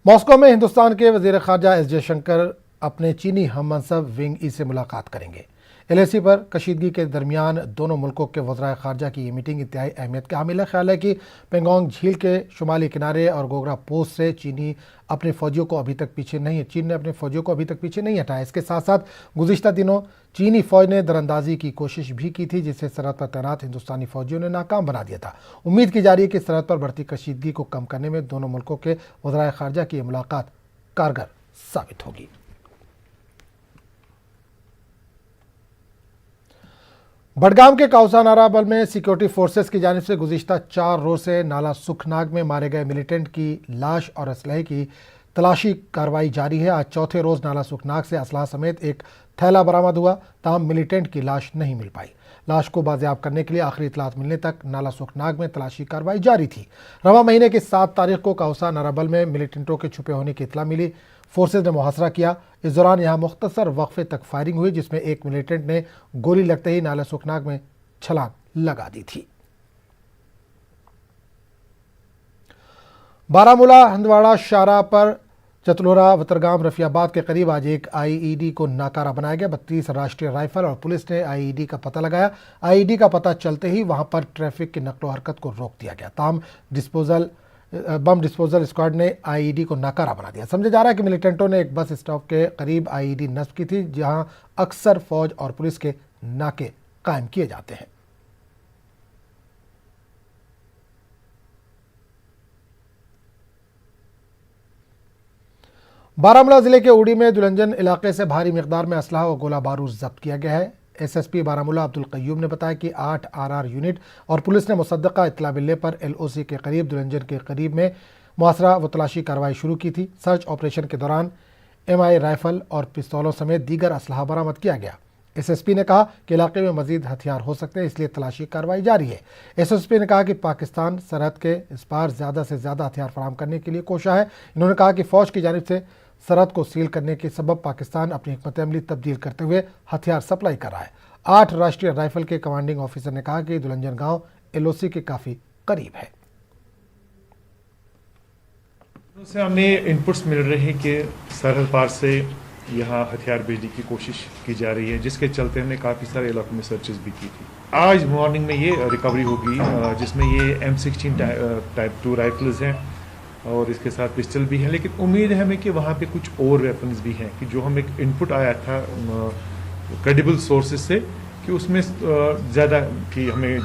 Moscow में हिंदुस्तान के वजीर खारजा एस जयशंकर अपने चीनी हममनसब विंग ई से मुलाकात करेंगे। एलएसी पर कशीदगी के दरमियान दोनों मुल्कों के वज़राए खारजा की ये मीटिंग इंतहाई अहमियत का हामिल है। ख्याल है कि पेंगोंग झील के शुमाली किनारे और गोगरा पोस्ट से चीन ने अपने फौजियों को अभी तक पीछे नहीं हटाया। इसके साथ साथ गुज़िश्ता दिनों चीनी फौज ने दरअंदाजी की कोशिश भी की थी, जिसे सरहद पर तैनात हिंदुस्तानी फौजियों ने नाकाम बना दिया था। उम्मीद की जा रही है कि सरहद पर बढ़ती कशीदगी को कम करने में दोनों मुल्कों के वज़राए खारजा की ये मुलाकात कारगर साबित होगी। बडगाम के काउसा नाराबल में सिक्योरिटी फोर्सेस की जानिब से गुज़िश्ता 4 रोज से नाला सुखनाग में मारे गए मिलिटेंट की लाश और असलहे की तलाशी कार्रवाई जारी है। आज चौथे रोज नाला सुखनाग से असलहा समेत एक थैला बरामद हुआ, ताहम मिलिटेंट की लाश नहीं मिल पाई। लाश को बाजियाब करने के लिए आखिरी इतलात मिलने तक नाला सुखनाग में तलाशी कार्रवाई जारी थी। रवा महीने की 7 तारीख को काउसा नाराबल में मिलिटेंटों के छुपे होने की इतला मिली। फोर्सेज ने मुहासरा किया। इस दौरान यहां मुख्तसर वक्फे तक फायरिंग हुई, जिसमें एक मिलिटेंट ने गोली लगते ही नाला सुखनाग में छलांग लगा दी थी। बारामूला हंदवाड़ा शाहराह पर चतलोरा वतरगाम रफियाबाद के करीब आज एक आईईडी को नाकारा बनाया गया। 32 राष्ट्रीय राइफल और पुलिस ने आईईडी का पता लगाया। आईईडी का पता चलते ही वहां पर ट्रैफिक की नकलो हरकत को रोक दिया गया। ताहम बम डिस्पोजल स्क्वाड ने आईईडी को नाकारा बना दिया। समझा जा रहा है कि मिलिटेंटों ने एक बस स्टॉप के करीब आईईडी नस्ब की थी, जहां अक्सर फौज और पुलिस के नाके कायम किए जाते हैं। बारामूला जिले के उड़ी में दुलंजन इलाके से भारी मिकदार में असलहा और गोला बारूद जब्त किया गया है। एसएसपी बारामूला अब्दुल कय्यूम ने बताया कि 8 आरआर यूनिट और पुलिस ने मुसद्दका इत्तला मिलने पर एलओसी के करीब दुलंजन के करीब में मुहासरा व तलाशी कार्रवाई शुरू की थी। सर्च ऑपरेशन के दौरान एमआई राइफल और पिस्तौलों समेत दीगर असलहा बरामद किया गया। एसएसपी ने कहा कि इलाके में मजीद हथियार हो सकते हैं, इसलिए तलाशी कार्रवाई जारी है। एसएसपी ने कहा कि पाकिस्तान सरहद के इस पार ज़्यादा से ज़्यादा हथियार फराहम करने के लिए कोशा है। इन्होंने कहा कि फ़ौज की जानिब से सरहद को सील करने के सबब पाकिस्तान अपनी हिकमत अमली तब्दील करते हुए हथियार सप्लाई कर रहा है। 8 राष्ट्रीय राइफल के कमांडिंग ऑफिसर ने कहा कि दुलंजन गांव एलओसी के काफ़ी करीब है। से हमें इनपुट्स मिल रहे हैं कि सरहद पार से यहाँ हथियार भेजने की कोशिश की जा रही है, जिसके चलते हमने काफ़ी सारे इलाकों में सर्चेस भी की थी। आज मॉर्निंग में ये रिकवरी होगी, जिसमें ये M16 टाइप 2 राइफल्स हैं और इसके साथ पिस्टल भी है। लेकिन उम्मीद है हमें कि वहाँ पे कुछ और वेपन्स भी हैं, कि जो हमें इनपुट आया था क्रेडिबल सोर्सेज से कि उसमें ज़्यादा की हमें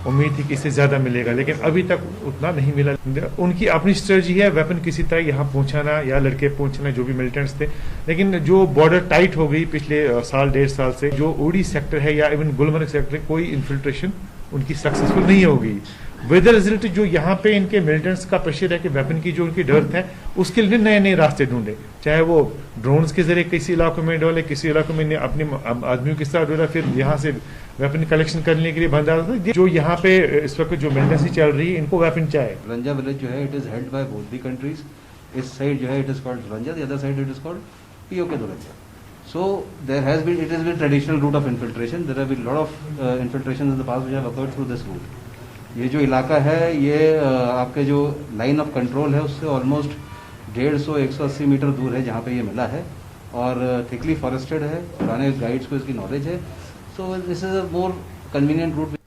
उम्मीद थी कि इससे ज़्यादा मिलेगा, लेकिन अभी तक उतना नहीं मिला। उनकी अपनी स्ट्रेटजी है वेपन किसी तरह यहाँ पहुँचाना या लड़के पहुँचाना, जो भी मिलिटेंट्स थे। लेकिन जो बॉर्डर टाइट हो गई पिछले साल 1.5 साल से, जो उड़ी सेक्टर है या इवन गुलमर्ग सेक्टर, कोई इन्फिल्ट्रेशन उनकी सक्सेसफुल नहीं होगी। विद रिजल्ट जो यहाँ पे इनके मिलिटेंट्स का प्रेशर है कि वेपन की जो उनकी डर्थ है, उसके लिए नए नए रास्ते ढूंढे, चाहे वो ड्रोन्स के जरिए किसी इलाकों में डोले, किसी इलाकों में अपने आदमियों के साथ डोला, फिर यहाँ से वेपन कलेक्शन करने के लिए बंदा था। जो यहाँ पे इस वक्त जो मिलिटेंसी चल रही है, इनको वेपन चाहिए। रंजा विलेज जो है it is held by both the countries. इस साइड जो है it is called Ranja, the other side it is called POK Dulanja. So there has been, it has been traditional route of infiltration. There have been lot of infiltrations in the past which have occurred through this route. ये जो इलाका है ये आपके जो line of control है उससे almost 150-180 metre दूर है जहाँ पे ये मिला है, और थिकली फॉरेस्टेड है। पुराने गाइड्स को इसकी नॉलेज है। So this is a more convenient route.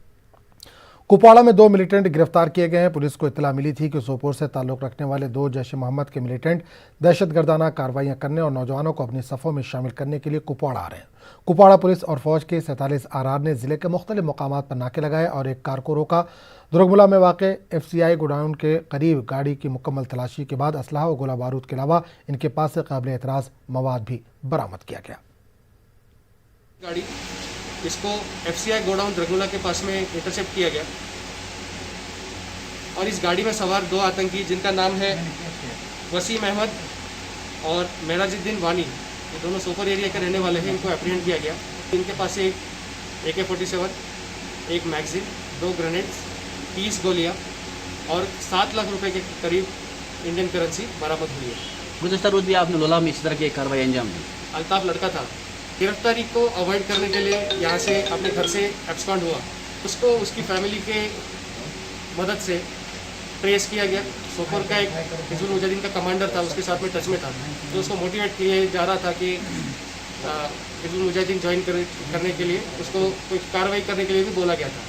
Kupwara में 2 मिलिटेंट गिरफ्तार किए गए हैं। पुलिस को इत्तला मिली थी कि सोपोर से ताल्लुक़ रखने वाले 2 जैश-ए-मोहम्मद के मिलिटेंट दहशतगर्दाना कार्रवाइयां करने और नौजवानों को अपनी सफ़ों में शामिल करने के लिए कुपवाड़ा आ रहे हैं। कुपवाड़ा पुलिस और फौज के 47 आरआर ने जिले के मुख्तलिफ मकामात पर नाके लगाए और एक कार को रोका। दुर्गमुला में वाक़ FCI गोडाउन के करीब गाड़ी की मुकम्मल तलाशी के बाद असलहा और गोला बारूद के अलावा इनके पास से काबिल एतराज़ मवाद भी बरामद किया गया। गाड़ी इसको FCI गोडाउन दुर्गमुला के पास में इंटरसेप्ट किया गया और इस गाड़ी में सवार 2 आतंकी, जिनका नाम है वसीम अहमद और मेराजुद्दीन वानी, ये दोनों सोपोर एरिया के रहने वाले हैं। इनको एप्रीहेंड किया गया। इनके पास एक AK-47, एक मैगजीन, 2 ग्रेनेड्स, 30 गोलियां और 7 लाख रुपए के करीब इंडियन करेंसी बरामद हुई है। गुज़श्ता रोज भी आपने लोला में इस तरह की कार्रवाई अंजाम दी। अल्ताफ लड़का था, गिरफ्तारी को अवॉइड करने के लिए यहाँ से अपने घर से एब्सकॉन्ड हुआ। उसको उसकी फैमिली के मदद से ट्रेस किया गया। सोपोर का एक हिजबुल मुजाहिदीन का कमांडर था, उसके साथ में टच में था, तो उसको मोटिवेट किया जा रहा था कि हिजबुल मुजाहिदीन ज्वाइन करने के लिए उसको कोई कार्रवाई करने के लिए भी बोला गया था।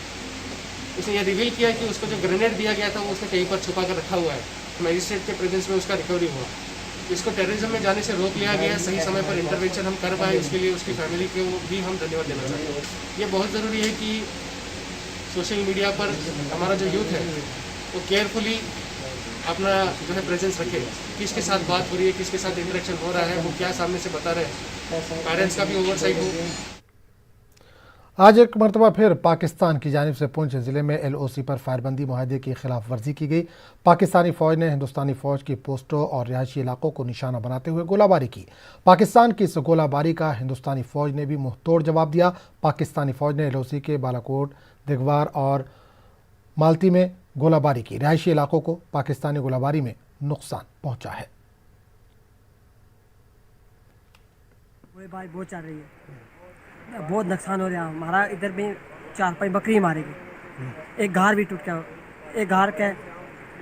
उसने यह रिवील किया कि उसको जो ग्रेनेड दिया गया था वो उसने कहीं पर छुपा कर रखा हुआ है। मैजिस्ट्रेट के प्रेजेंस में उसका रिकवरी हुआ। इसको टेररिज्म में जाने से रोक लिया गया। सही समय पर इंटरवेंशन हम कर पाए, इसके लिए उसकी फैमिली को भी हम धन्यवाद देना चाहते हैं। ये बहुत ज़रूरी है कि सोशल मीडिया पर हमारा जो यूथ है वो केयरफुली अपना जो है प्रेजेंस रखे, किसके साथ बात हो रही है, किसके साथ इंटरेक्शन हो रहा है, वो क्या सामने से बता रहे हैं। पेरेंट्स का भी ओवरसाइट हो। आज एक मरतबा फिर पाकिस्तान की जानिब से पुंछ ज़िले में LOC पर फायरबंदी माहदे की खिलाफ वर्जी की गई। पाकिस्तानी फ़ौज ने हिंदुस्तानी फ़ौज की पोस्टों और रिहायशी इलाकों को निशाना बनाते हुए गोलाबारी की। पाकिस्तान की इस गोलाबारी का हिंदुस्तानी फ़ौज ने भी मुँह तोड़ जवाब दिया। पाकिस्तानी फ़ौज ने LOC के बालाकोट, दिगवार और मालती में गोलाबारी की। रिहायशी इलाकों को पाकिस्तानी गोलाबारी में नुकसान पहुँचा है। बहुत चल रही है, बहुत नुकसान हो रहा है हमारा। इधर भी 4-5 बकरी मारी गई, एक घर भी टूट गया, एक घर के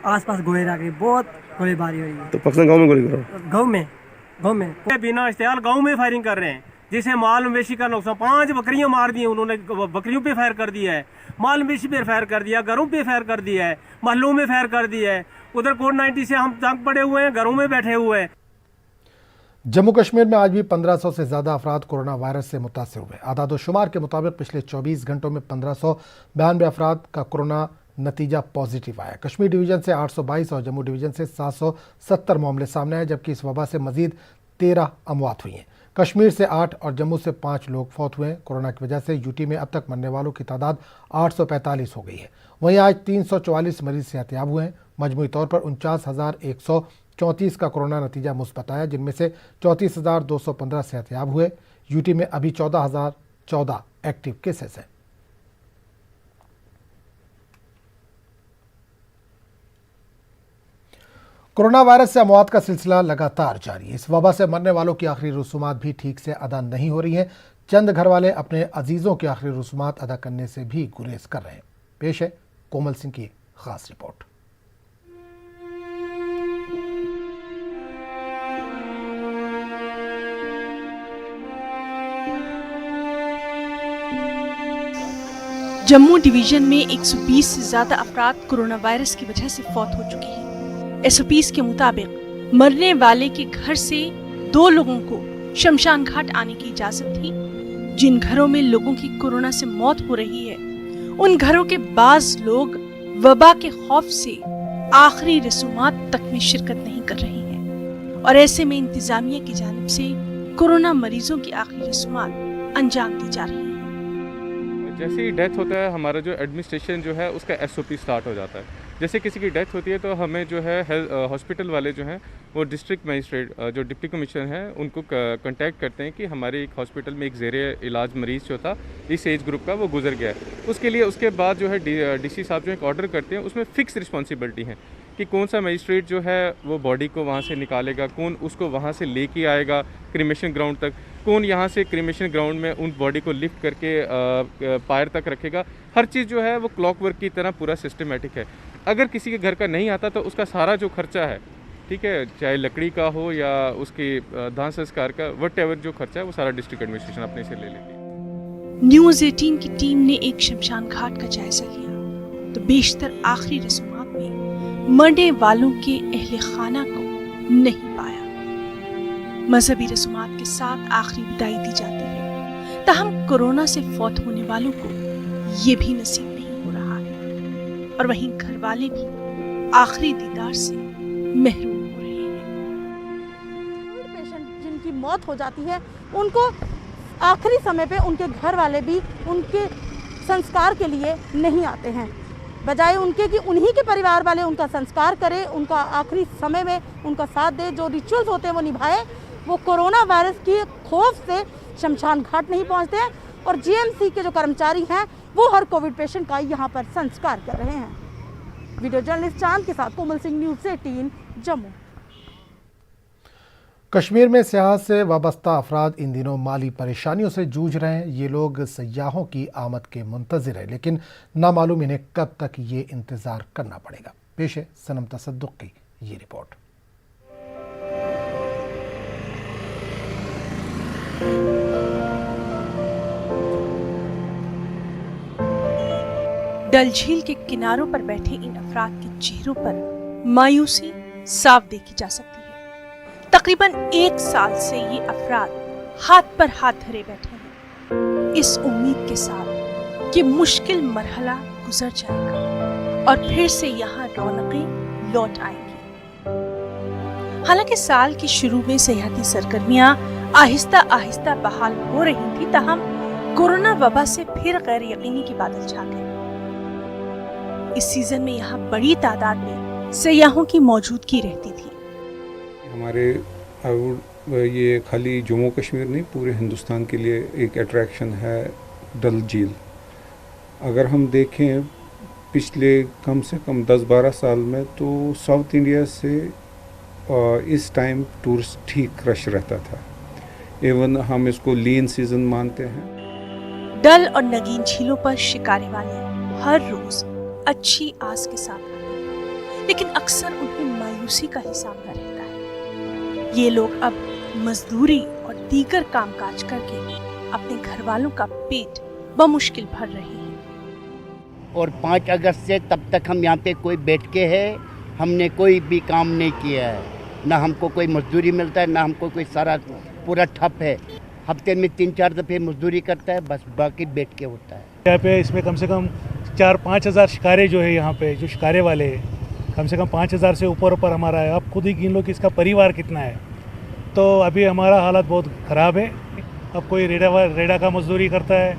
आसपास गोले रह गई, बहुत गोलीबारी हुई है। तो पाकिस्तान गाँव में गोली करो, गाँव में बिना इस्तेमाल गाँव में फायरिंग कर रहे हैं, जिससे माल मवेशी का नुकसान। 5 बकरियां मार दी उन्होंने, बकरियों पे फायर कर दिया है, माल मवेशी पे फायर कर दिया, घरों पे फायर कर दिया है, महलों में फायर कर दिया है। उधर कोविड-19 से हम तंग पड़े हुए हैं, घरों में बैठे हुए हैं। जम्मू कश्मीर में आज भी 1500 से ज़्यादा अफराद कोरोना वायरस से मुतासर हुए। आदाद-ओ-शुमार के मुताबिक पिछले 24 घंटों में 1592 अफराद का कोरोना नतीजा पॉजिटिव आया। कश्मीर डिवीज़न से 822 और जम्मू डिवीज़न से 770 मामले सामने आए, जबकि इस वबा से मजीद 13 अमवात हुई हैं। कश्मीर से 8 और जम्मू से 5 लोग फौत हुए हैं। कोरोना की वजह से यूटी में अब तक मरने वालों की तादाद 845 हो गई है। वहीं आज 344 मरीज सेहतयाब हुए हैं। मजमूई तौर पर 49,134 का कोरोना नतीजा मुस्बत आया, जिनमें से 34,215 सेहतयाब हुए। यूटी में अभी 14,014 एक्टिव केसेस हैं। कोरोना वायरस से अमवात का सिलसिला लगातार जारी है। इस वबा से मरने वालों की आखिरी रसूमात भी ठीक से अदा नहीं हो रही हैं। चंद घर वाले अपने अजीज़ों की आखिरी रसूमात अदा करने से भी गुरेज कर रहे हैं। पेश है कोमल सिंह की खास रिपोर्ट। जम्मू डिवीजन में 120 से ज्यादा अफराद कोरोना वायरस की वजह से फौत हो चुके हैं। SOPs के मुताबिक मरने वाले के घर से 2 लोगों को शमशान घाट आने की इजाजत थी। जिन घरों में लोगों की कोरोना से मौत हो रही है, उन घरों के बाज लोग वबा के खौफ से आखिरी रसूमात तक में शिरकत नहीं कर रहे हैं और ऐसे में इंतजामिया की जानिब से कोरोना मरीजों की आखिरी रसूमात अंजाम दी जा रही है। जैसे ही डेथ होता है, हमारा जो एडमिनिस्ट्रेशन जो है उसका SOP स्टार्ट हो जाता है। जैसे किसी की डेथ होती है तो हमें जो है हॉस्पिटल वाले जो हैं वो डिस्ट्रिक्ट मजिस्ट्रेट जो डिप्टी कमिश्नर हैं उनको कांटेक्ट करते हैं कि हमारे एक हॉस्पिटल में एक ज़ेरे इलाज मरीज़ जो था इस एज ग्रुप का वो गुजर गया है। उसके लिए उसके बाद जो है DC साहब जो एक ऑर्डर करते हैं, उसमें फ़िक्स रिस्पॉन्सिबिलिटी है कि कौन सा मजिस्ट्रेट जो है वो बॉडी को वहाँ से निकालेगा, कौन उसको वहाँ से लेके आएगा क्रीमेशन ग्राउंड तक, कौन यहाँ से क्रीमेशन ग्राउंड में उन बॉडी को लिफ्ट करके पायर तक रखेगा। हर चीज़ जो है वो क्लॉकवर्क की तरह पूरा सिस्टमेटिक है। अगर किसी के घर का नहीं आता तो उसका सारा जो खर्चा है, ठीक है, चाहे लकड़ी का हो या उसके दाह संस्कार का, व्हाटएवर जो खर्चा है वो सारा डिस्ट्रिक्ट एडमिनिस्ट्रेशन अपने से ले लेती है। न्यूज़ 18 की टीम ने एक शमशान घाट का जायजा लिया तो बेशतर आखिरी रसूमात में मरने वालों के अहले खाना को नहीं पाया। मजहबी रसूमात के साथ आखिरी विदाई दी जाती है, ताहम कोरोना से फौत होने वालों को ये भी नसीब नहीं हो रहा है और वहीं घर वाले भी आखिरी दीदार से महरूम हो रहे हैं। पेशेंट जिनकी मौत हो जाती है उनको आखिरी समय पे उनके घर वाले भी उनके संस्कार के लिए नहीं आते हैं, बजाय उनके कि उन्हीं के परिवार वाले उनका संस्कार करें, उनका आखिरी समय में उनका साथ दे, जो रिचुअल्स होते हैं वो निभाए। वो कोरोना वायरस की खौफ से शमशान घाट नहीं पहुंचते हैं और GMC के जो कर्मचारी हैं वो हर कोविड पेशेंट का यहाँ पर संस्कार कर रहे हैं। वीडियो जर्नलिस्ट चांद के साथ कोमल सिंह, न्यूज़ 18 जम्मू। कश्मीर में सियाहत से वाबस्ता अफराद इन दिनों माली परेशानियों से जूझ रहे हैं। ये लोग सयाहों की आमद के मुंतज़िर हैं, लेकिन नामालूम इन्हें कब तक ये इंतज़ार करना पड़ेगा। पेश है सनम तसद्दुक की ये रिपोर्ट। डल झील के किनारों पर बैठे इन अफराद के चेहरों पर मायूसी साफ देखी जा सकती है। तकरीबन 1 साल से ये अफराद हाथ पर हाथ धरे बैठे हैं, इस उम्मीद के साथ कि मुश्किल मरहला गुजर जाएगा और फिर से यहाँ रौनकें लौट आएंगी। हालांकि साल के शुरू में सेहती सरगर्मियां आहिस्ता आहिस्ता बहाल हो रही थी, ताहम कोरोना वबा से फिर गैर यकीनी के बादल छा गए। इस सीजन में यहाँ बड़ी तादाद में सयाहों की मौजूदगी रहती थी। हमारे ये खाली जम्मू कश्मीर नहीं, पूरे हिंदुस्तान के लिए एक अट्रैक्शन है डल झील। अगर हम देखें पिछले कम से कम 10-12 साल में तो साउथ इंडिया से इस टाइम टूरिस्ट ठीक रश रहता था। एवन हम इसको लीन सीजन मानते हैं। डल और नगीन झीलों पर शिकारी वाले हर रोज अच्छी आस के साथ आते हैं, लेकिन अक्सर उन्हें मायूसी का ही सामना रहता है। ये लोग अब मजदूरी और दीगर कामकाज करके अपने घर वालों का पेट बमुश्किल भर रहे हैं। और 5 अगस्त से तब तक हम यहाँ पे कोई बैठ के है, हमने कोई भी काम नहीं किया है, ना हमको कोई मजदूरी मिलता है, ना हमको कोई सारा पूरा ठप है। हफ्ते में 3-4 दफ़े मजदूरी करता है, बस बाकी बैठ के होता है। यहाँ पे इसमें कम से कम 4-5 हज़ार शिकारे जो है, यहाँ पे जो शिकारे वाले हैं कम से कम 5 हज़ार से ऊपर हमारा है। आप खुद ही गिन लो कि इसका परिवार कितना है। तो अभी हमारा हालत बहुत ख़राब है। अब कोई रेडा का मजदूरी करता है,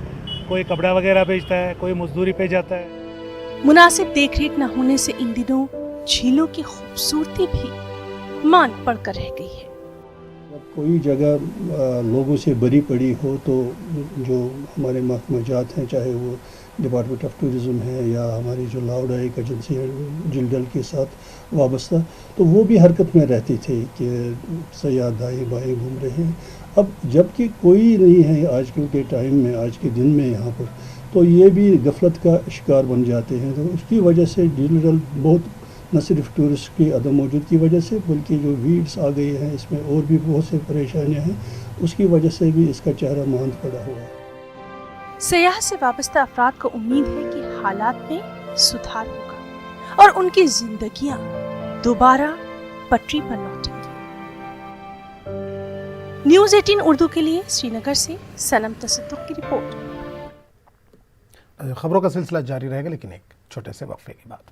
कोई कपड़ा वगैरह बेचता है, कोई मजदूरी पे जाता है। मुनासिब देखरेख न होने से इन दिनों झीलों की खूबसूरती भी मान पड़कर रह गई है। कोई जगह लोगों से भरी पड़ी हो तो जो हमारे महकमा जात हैं, चाहे वो डिपार्टमेंट ऑफ टूरिज़्म है या हमारी जो लाउडा एक एजेंसी है झील डल के साथ वाबस्ता, तो वो भी हरकत में रहती थी कि सयाह दाएँ बाएँ घूम रहे हैं। अब जबकि कोई नहीं है आजकल के टाइम में, आज के दिन में यहाँ पर, तो ये भी गफलत का शिकार बन जाते हैं। तो उसकी वजह से झील डल बहुत न सिर्फ टूरिस्ट की अदम मौजूद की वजह से, बल्कि जो वीड्स आ गई हैं इसमें और भी बहुत से परेशानियां हैं, उसकी वजह से भी इसका चेहरा मांद पड़ा हुआ है। सयाह से वाबस्ता अफराद को उम्मीद है कि हालात में सुधार होगा और उनकी जिंदगियां दोबारा पटरी पर लौटेंगी। न्यूज़ 18 उर्दू के लिए श्रीनगर से सनम तसद्दुक की रिपोर्ट। खबरों का सिलसिला जारी रहेगा, लेकिन एक छोटे से वक्फे के बाद।